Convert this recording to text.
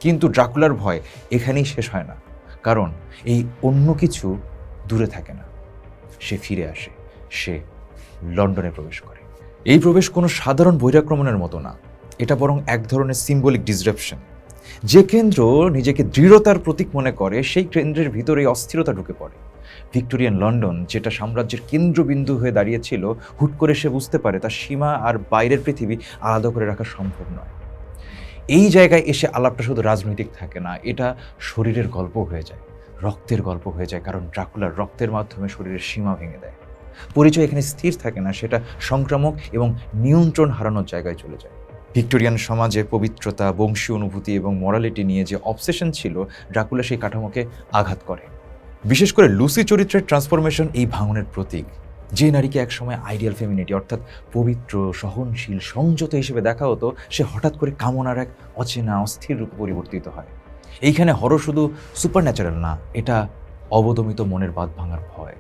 কিন্তু ড্রাকুলার ভয় এখানেই শেষ হয় না, কারণ এই অন্য কিছু দূরে থাকে না, সে ফিরে আসে, সে লন্ডনে প্রবেশ করে। এই প্রবেশ কোনো সাধারণ বহিরাক্রমণের মতো না, এটা বরং এক ধরনের সিম্বলিক ডিসরাপশন। যে কেন্দ্র নিজেকে দৃঢ়তার প্রতীক মনে করে, সেই কেন্দ্রের ভিতরে অস্থিরতা ঢুকে পড়ে। ভিক্টোরিয়ান লন্ডন, যেটা সাম্রাজ্যের কেন্দ্রবিন্দু হয়ে দাঁড়িয়েছিল, হুট করে সে বুঝতে পারে তার সীমা আর বাইরের পৃথিবী আলাদা করে রাখা সম্ভব নয়। এই জায়গায় এসে আলাপটা শুধু রাজনৈতিক থাকে না, এটা শরীরের গল্প হয়ে যায়, রক্তের গল্প হয়ে যায়, কারণ ড্রাকুলার রক্তের মাধ্যমে শরীরের সীমা ভেঙে দেয়। পরিচয় এখানে স্থির থাকে না, সেটা সংক্রামক এবং নিয়ন্ত্রণ হারানোর জায়গায় চলে যায়। ভিক্টোরিয়ান সমাজে পবিত্রতা, বংশীয় অনুভূতি এবং মরালিটি নিয়ে যে অবসেশন ছিল, ড্রাকুলা সেই কাঠামোকে আঘাত করে। বিশেষ করে লুসি চরিত্রের ট্রান্সফরমেশন এই ভাঙনের প্রতীক। যে নারীকে একসময় আইডিয়াল ফেমিনিটি অর্থাৎ পবিত্র, সহনশীল, সংযত হিসেবে দেখা হতো, সে হঠাৎ করে কামনার এক অচেনা, অস্থির রূপে পরিবর্তিত হয়। এইখানে হরর শুধু সুপার ন্যাচারাল না, এটা অবদমিত মনের বাঁধ ভাঙার ভয়।